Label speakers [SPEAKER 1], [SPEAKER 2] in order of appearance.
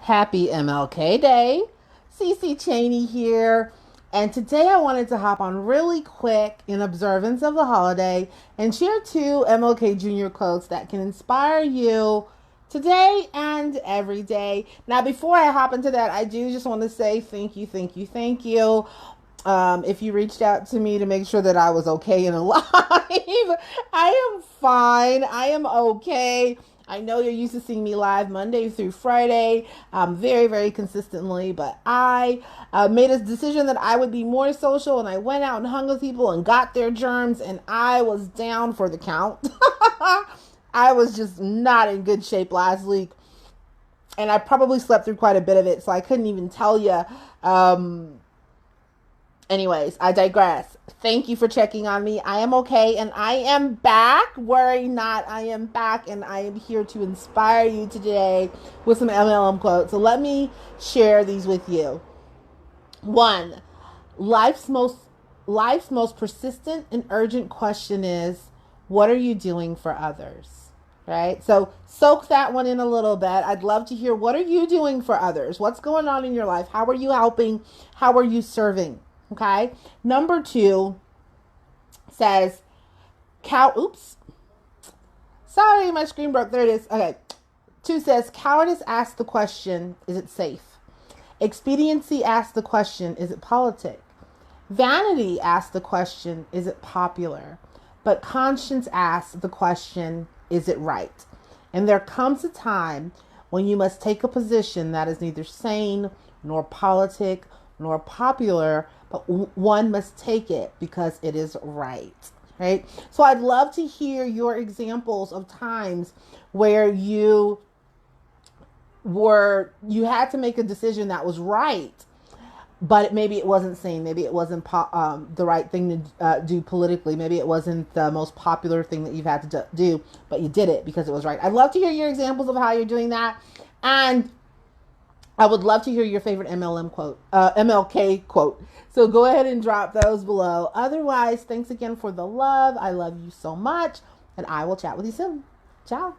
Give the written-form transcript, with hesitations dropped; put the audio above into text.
[SPEAKER 1] Happy MLK Day. Cece Cheney here. And today I wanted to hop on really quick in observance of the holiday and share two MLK Jr. quotes that can inspire you today and every day. Now, before I hop into that, I do just want to say thank you, thank you, thank you. If you reached out to me to make sure that I was okay and alive, I am fine. I am okay. I know you're used to seeing me live Monday through Friday, very, very consistently, but I made a decision that I would be more social, and I went out and hung with people and got their germs, and I was down for the count. I was just not in good shape last week, and I probably slept through quite a bit of it, so I couldn't even tell you. Anyways, I digress. Thank you for checking on me. I am okay and I am back. Worry not, I am back and I am here to inspire you today with some MLM quotes. So let me share these with you. One, life's most persistent and urgent question is, what are you doing for others? Right? So soak that one in a little bit. I'd love to hear, what are you doing for others? What's going on in your life? How are you helping? How are you serving? Okay. Number two says, sorry, my screen broke. There it is. Okay. Two says, cowardice asks the question, is it safe? Expediency asks the question, is it politic? Vanity asks the question, is it popular? But conscience asks the question, is it right? And there comes a time when you must take a position that is neither sane nor politic nor popular, but one must take it because it is right. Right? So I'd love to hear your examples of times where you had to make a decision that was right, but maybe it wasn't sane. Maybe it wasn't the right thing to do politically. Maybe it wasn't the most popular thing that you've had to do, but you did it because it was right. I'd love to hear your examples of how you're doing that. And I would love to hear your favorite MLK quote. So go ahead and drop those below. Otherwise, thanks again for the love. I love you so much, and I will chat with you soon. Ciao.